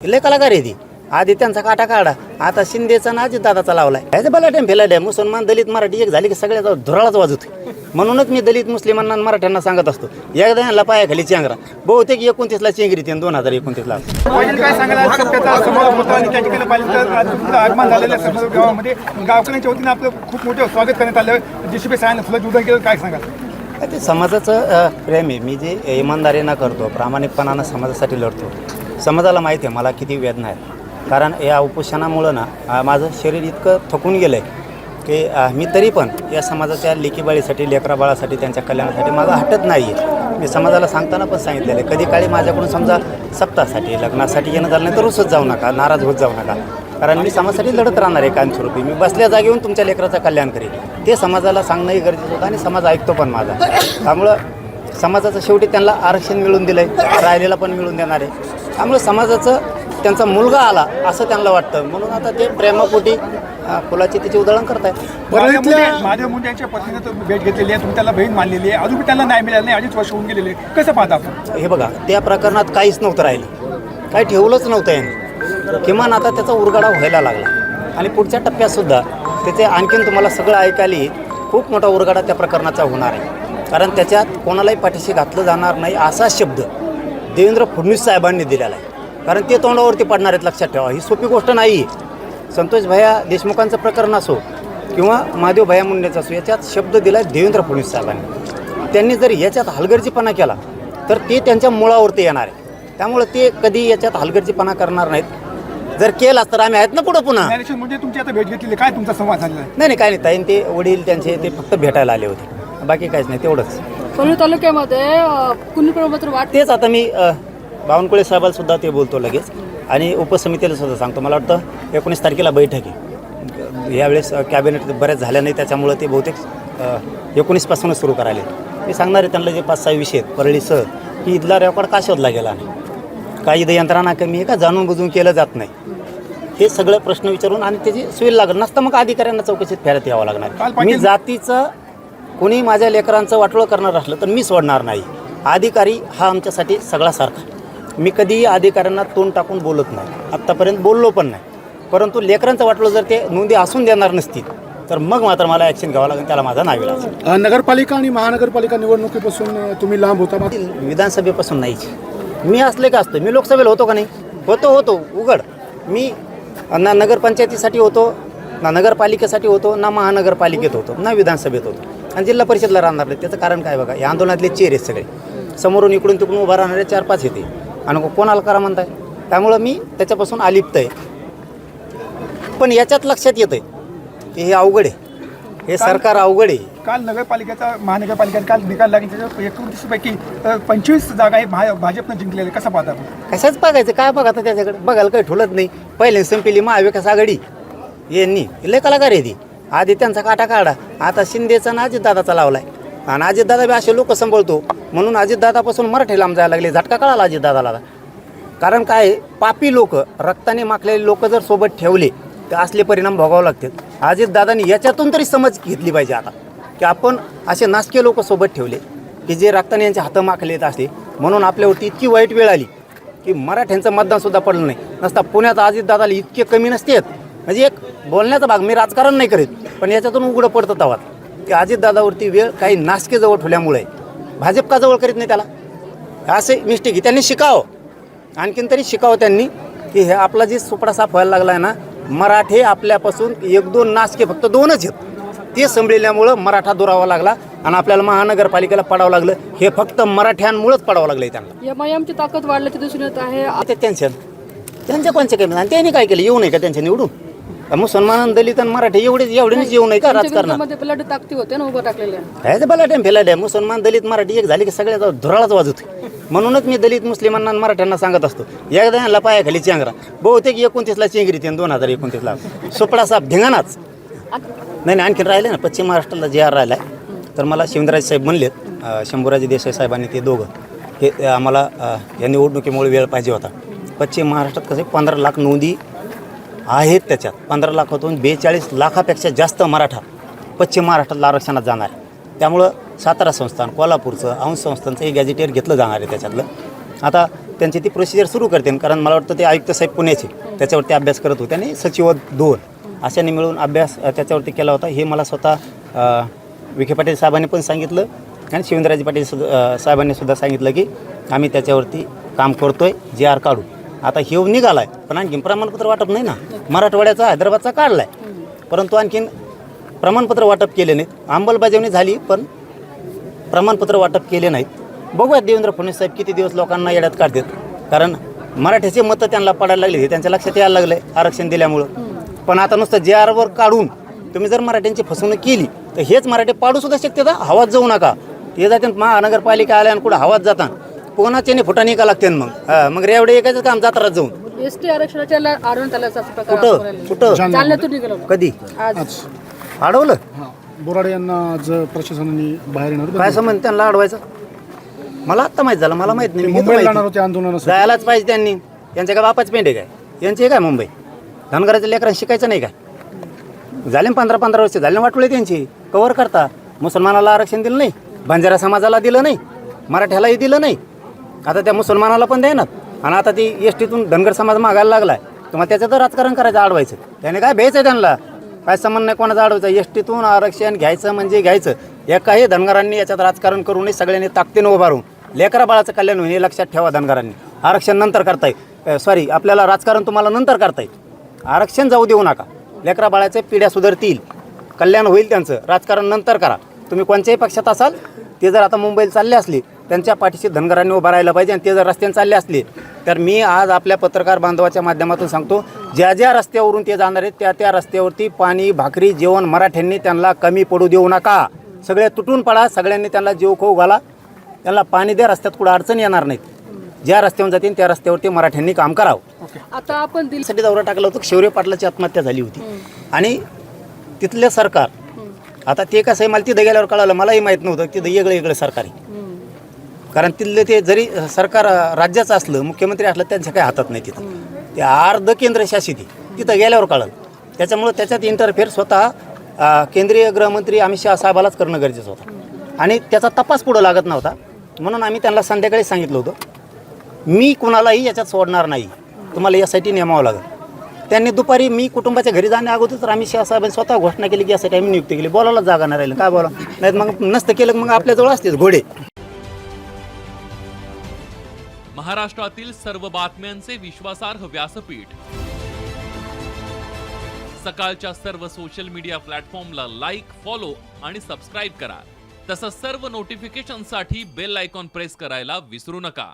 लय कलाकार आहे ती. आधी त्यांचा काटा काढा, आता शिंदेचा ना अजितदादाचा लावलाय. ह्याचं बलाट्याम फेलाट्या मुसलमान दलित मराठी एक झाली की सगळ्याचा धुराळाच वाजवते. म्हणूनच मी दलित मुस्लिमांना आणि मराठ्यांना सांगत असतो, एकदा यांना पायाखाली चेंगरा. बहुतेक 29ला चेंगरी 2029ला. काय सांगायला सत्याचा समारोप होता आणि त्या ठिकाणी पाहिलं तर आज तुमचं आगमन झालेलं समारोप गावामध्ये गावकऱ्यांच्या वतीनं आपलं खूप मोठं स्वागत करण्यात आलं. JCB साहेबांना फुलं उदय केलं, काय सांगाल? ते समाजाचं प्रेम आहे. मी जे इमानदारीनं करतो, प्रामाणिकपणानं समाजासाठी लढतो. समाजाला माहिती आहे मला किती वेदना आहेत. कारण या उपोषणामुळं ना माझं शरीर इतकं थकून गेलं आहे की मी तरी पण या समाजाच्या लेकीबाळीसाठी, लेकराबाळासाठी, त्यांच्या कल्याणासाठी माझं हटत नाही आहे. मी समाजाला सांगताना पण सांगितलेलं आहे, कधी काळी माझ्याकडून समजा सप्ताहासाठी, लग्नासाठी येणं झालं नाही तर रुसत जाऊ नका, नाराज होत जाऊ नका. कारण मी समाजासाठी लढत राहणार आहे कायमस्वरूपी. मी बसल्या जागेहून तुमच्या लेकराचं कल्याण करेन. ते समाजाला सांगणंही गरजेचं होतं आणि समाज ऐकतो पण माझा. त्यामुळं समाजाचं शेवटी त्यांना आरक्षण मिळून दिलं आहे, राहिलेला पण मिळून देणार आहे. त्यामुळे समाजाचं त्यांचा मुलगा आला असं त्यांना वाटतं, म्हणून आता ते प्रेमापोटी फुलाची तिची उधळण करतायत. महादेव मुंडे यांच्या पत्नीने तर भेट घेतलेली आहे, तुम्ही त्याला बहीण मानलेली आहे, अजून त्यांना नाही मिळालं नाही, 2.5 वर्ष होऊन गेलेले. कसं पाहता आपण? हे बघा, त्या प्रकरणात काहीच नव्हतं राहिलं, काही ठेवलंच नव्हतं यांनी. किमान आता त्याचा उरगाडा व्हायला लागला आणि पुढच्या टप्प्यातसुद्धा त्याचे आणखीन तुम्हाला सगळं ऐकायला खूप मोठा उरगाडा त्या प्रकरणाचा होणार आहे. कारण त्याच्यात कोणालाही पाठीशी घातलं जाणार नाही असा शब्द देवेंद्र फडणवीस साहेबांनी दिलेला आहे. कारण ते तोंडावरती पडणार आहेत, लक्षात ठेवा. ही सोपी गोष्ट नाही. संतोष भैया देशमुखांचं प्रकरण असो किंवा महादेव भैया मुंडेचं असो, याच्यात शब्द दिला आहे देवेंद्र फडणवीस साहेबांनी. त्यांनी जर याच्यात हलगर्जीपणा केला तर ते त्यांच्या मुळावरती येणार आहे. त्यामुळे ते कधी याच्यात हलगर्जीपणा करणार नाहीत. जर केला तर आम्ही आहेत ना पुढं पुन्हा. म्हणजे तुमची आता भेट घेतलेली, काय तुमचा संवाद झालेला आहे? नाही काय नाही ताईन, ते वडील त्यांचे ते फक्त भेटायला आले होते, बाकी काहीच नाही, तेवढंच. परळी तालुक्यामध्ये कुणी प्रमात्र वाट तेच आता मी बावनकुळे साहेबाला सुद्धा ते बोलतो लगेच आणि उपसमितीला सुद्धा सांगतो. मला वाटतं 19 तारखेला बैठक आहे. यावेळेस कॅबिनेट बऱ्याच झाल्या नाही, त्याच्यामुळं ते बहुतेक 19पासूनच सुरू करायला. मी सांगणार आहे त्यांना जे 5-6 विषय आहेत परळीसह, की इथला रेकॉर्ड का शोधला गेला नाही, काही इथं यंत्रणा कमी आहे का, जाणून बुजून केलं जात नाही, हे सगळं प्रश्न विचारून आणि त्याची सोय लागत नसतं मग अधिकाऱ्यांना चौकशीत फेरत यावं लागणार. मी जातीचं कोणी माझ्या लेकरांचं वाटोळं करणार असलं तर मी सोडणार नाही. अधिकारी हा आमच्यासाठी सगळा सारखा. मी कधीही अधिकाऱ्यांना तोंड टाकून बोलत नाही, आत्तापर्यंत बोललो पण नाही. परंतु लेकरांचं वाटलं जर ते नोंदी असून देणार नसतील तर मग मात्र मला ॲक्शन घ्यावं लागेल, त्याला माझा नाव लागेल. नगरपालिका आणि महानगरपालिका निवडणुकीपासून तुम्ही लांब होता? विधानसभेपासून नाहीच. मी असले का असतो, मी लोकसभेला होतो का नाही? होतो उघड. मी ना नगरपंचायतीसाठी होतो, ना नगरपालिकेसाठी होतो, ना महानगरपालिकेत होतो, ना विधानसभेत होतो आणि जिल्हा परिषदला राहणार नाही. त्याचं कारण काय बघा, या आंदोलनातले चेहरे आहेत सगळे. समोरून इकडून तिकडून उभा राहणारे 4-5 येते आणि कोणाला करा म्हणताय. त्यामुळं मी त्याच्यापासून अलिप्त आहे. पण याच्यात लक्षात येतं की हे अवघड आहे, हे सरकार अवघड आहे. काल नगरपालिकेचा महानगरपालिकेचा काल निकाल लागेल, त्याच्यावर 29 पैकी 25 जागा आहे भाजपनं जिंकलेले. कसं पाहता आपण? कशाच बघायचं, काय बघा आता त्याच्याकडे बघायला काही ठुलत नाही. पहिले संपली महाविकास आघाडी यांनी, लय कलाकार आहे ती. आधी त्यांचा काटा काढा, आता शिंदेचा ना अजितदादाचा लावलाय आणि अजितदादा बी असे लोक सांभाळतो म्हणून अजितदादापासून मराठी लांब जायला लागले. झटका कळाला अजितदादाला. कारण काय, पापी लोक, रक्ताने माखलेले लोक जर सोबत ठेवले तर असले परिणाम भोगावे लागतात. अजितदादांनी याच्यातून तरी समज घेतली पाहिजे आता, की आपण असे नासके लोक सोबत ठेवले की जे रक्ताने यांचे हातं माखलेत असले, म्हणून आपल्यावरती इतकी वाईट वेळ आली की मराठ्यांचं मतदानसुद्धा पडलं नाही. नसता पुण्यात अजितदादाला इतके कमी नसते. म्हणजे एक बोलण्याचा भाग, मी राजकारण नाही करीत, पण याच्यातून उघडं पडतं तवात की अजितदादावरती वेळ काही नासके जवळ ठेवल्यामुळे भाजप का जवळ करीत नाही त्याला. असे मिस्टेक त्यांनी शिकावं, आणखीन तरी शिकावं त्यांनी की हे आपला जे सुपडा साफ व्हायला लागला आहे ना, मराठे आपल्यापासून 1-2 नासके फक्त 2च आहेत, ते संभळल्यामुळं मराठा दुरावा लागला आणि आपल्याला महानगरपालिकेला पडावं लागलं. हे फक्त मराठ्यांमुळेच पडावं लागलं त्यांना. एमआयएमची ताकद वाढल्याची दिसून येत आहे. ते त्यांच्या कोणच्या कमी आणि त्यांनी काय केलं, येऊ नये का त्यांच्या निवडून? मुसलमान, दलित आणि मराठी एवढेच येऊ नये का राजकारणात? बलाढ्य ताकदी होते ना उभं टाकलेल्या. काय ते बलाट्याम फेलाट्या, मुसलमान दलित मराठी एक झाली की सगळ्याचा धुराळाच वाजवते. म्हणूनच मी दलित मुस्लिमांना आणि मराठ्यांना सांगत असतो, एकदा यांना पायाखाली चेंगरा. बहुतेक 29ला चेंगरी 2029ला सुपडा साप धिंगाणाच. नाही आणखीन राहिले ना, पश्चिम महाराष्ट्राला जे आर राहिला आहे. तर मला शिवेंद्रराजे साहेब म्हणलेत, शंभूराजे देसाई साहेबांनी, ते दोघं, हे आम्हाला या निवडणुकीमुळे वेळ पाहिजे होता. पश्चिम महाराष्ट्रात कसे 15 लाख नोंदी आहेत, त्याच्यात 15 लाखातून 42 लाखापेक्षा जास्त मराठा पश्चिम महाराष्ट्रातला आरक्षणात जाणार आहे. त्यामुळं सातारा संस्थान, कोल्हापूरचं, अंश संस्थांचं हे गॅजेटियर घेतलं जाणार आहे त्याच्यातलं. आता त्यांची ती प्रोसिजर सुरू करते, कारण मला वाटतं ते आयुक्त साहेब पुण्याचे त्याच्यावरती अभ्यास करत होते आणि सचिव 2 अशाने मिळून अभ्यास त्याच्यावरती केला होता. हे मला स्वतः विखे पाटील साहेबांनी पण सांगितलं आणि शिवेंद्रराजे पाटील साहेबांनी सुद्धा सांगितलं की आम्ही त्याच्यावरती काम करतोय, GR काढू. आता हे निघाला आहे, पण आणखीन प्रमाणपत्र वाटप नाही ना. मराठवाड्याचा हैदराबादचा काढला आहे, परंतु आणखीन प्रमाणपत्र वाटप केले नाहीत. अंमलबजावणी झाली पण प्रमाणपत्र वाटप केले नाहीत. बघूयात देवेंद्र फडणवीस साहेब किती दिवस लोकांना येड्यात काढतात, कारण मराठ्याचे मतं त्यांना पडायला लागले, हे त्यांच्या लक्षात यायला लागलं आहे आरक्षण दिल्यामुळं. पण आता नुसतं GRवर काढून तुम्ही जर मराठ्यांची फसवणूक केली तर हेच मराठी पाडूसुद्धा शकते. हवात जाऊ नका, ते जाते महानगरपालिका आल्या आणि कुठं हवात जाता कोणाच्याने फुटाने का लागते मग रेवडे एकाच काम जात्रात जाऊन एसटी आरक्षणाच्या आढळून आल्याचा प्रकार कुठं जालन्यातून निघालो कधी आज अडवलं. हां, बोराडे यांना आज प्रशासनाने बाहेर येणार काय संबंध त्यांना अडवायचं? मला आत्ता माहीत झालं, मला माहीत नाही. मी मुंबईला घेतो जाणार माहिती. होते आंदोलनासाठी. जायलाच पाहिजे त्यांनी. यांच्या काय बापाच पेंडे काय यांचे काय मुंबई धनगराच्या लेकरांना शिकायचं नाही काय? झाले 15-15 वर्ष झाले वाटवले त्यांची. कव्हर करता. मुसलमानाला आरक्षण दिलं नाही, बंजारा समाजाला दिलं नाही, मराठ्यालाही दिलं नाही, आता त्या मुसलमानाला पण देणार. आणि आता ती एसटीतून धनगर समाज मागायला लागलाय, तर मग त्याचं राजकारण करायचं, अडवायचं. त्याने काय भ्यायचं त्यांना, काय संबंध नाही कोणाचा अडवायचं. एसटीतून आरक्षण घ्यायचं म्हणजे घ्यायचं. एकाही धनगरांनी याच्यात राजकारण करू नये. सगळ्यांनी ताकदीनं उभा राहून लेकरा बाळाचं कल्याण होईल हे लक्षात ठेवा. धनगरांनी आरक्षण नंतर करताय, सॉरी आपल्याला राजकारण तुम्हाला नंतर करताय. आरक्षण जाऊ देऊ नका. लेकरा बाळाच्या पिढ्या सुधारतील, कल्याण होईल त्यांचं. राजकारण नंतर करा. तुम्ही कोणत्याही पक्षात असाल, ते जर आता मुंबईला चालले असले त्यांच्या पाठीशी धनगरांनी उभं राहायला पाहिजे. आणि ते जर रस्त्याने चालले असले तर मी आज आपल्या पत्रकार बांधवाच्या माध्यमातून सांगतो, ज्या ज्या रस्त्यावरून ते जाणार आहेत त्या त्या रस्त्यावरती पाणी भाकरी जेवण मराठ्यांनी त्यांना कमी पडू देऊ नका. सगळे तुटून पडा, सगळ्यांनी त्यांना जीव खाऊ घाला, त्यांना पाणी द्या. रस्त्यात कुठं अडचण येणार नाहीत. ज्या रस्त्यावरून जातील त्या रस्त्यावरती मराठ्यांनी काम करावं. आता आपण साठी दौरा टाकला होता. शौर्य पाटलाची आत्महत्या झाली होती आणि तिथलं सरकार, आता ते कसं आहे मला तिथं गेल्यावर कळालं, मलाही माहीत नव्हतं तिथं वेगळं सरकार आहे. कारण तिथलं ते जरी सरकार राज्याचं असलं, मुख्यमंत्री असलं, त्यांच्या काही हातात नाही. तिथं ते अर्ध केंद्रशासित आहे. तिथं गेल्यावर कळलं. त्याच्यामुळं त्याच्यात इंटरफेअर स्वतः केंद्रीय गृहमंत्री अमित शहा साहेबालाच करणं गरजेचं होतं आणि त्याचा तपास पुढं लागत नव्हता. म्हणून आम्ही त्यांना संध्याकाळी सांगितलं होतं, मी कुणालाही याच्यात सोडणार नाही, तुम्हाला यासाठी नेमावं लागेल. त्यांनी दुपारी मी कुटुंबाच्या घरी जाण्या अगोदर तर अमित शहा साहेबांनी स्वतः घोषणा केली की यासाठी आम्ही नियुक्ती केली. बोलायला जागा नाही राहिलं, काय बोला नाहीत. मग नसतं केलं मग आपल्याजवळ असतेच घोडे. महाराष्ट्रातील सर्व बातम्यांचे विश्वासार्ह व्यासपीठ, सकाळच्या सर्व सोशल मीडिया प्लॅटफॉर्मला लाईक, फॉलो आणि सबस्क्राईब करा. तसंच सर्व नोटिफिकेशनसाठी बेल आयकॉन प्रेस करायला विसरू नका.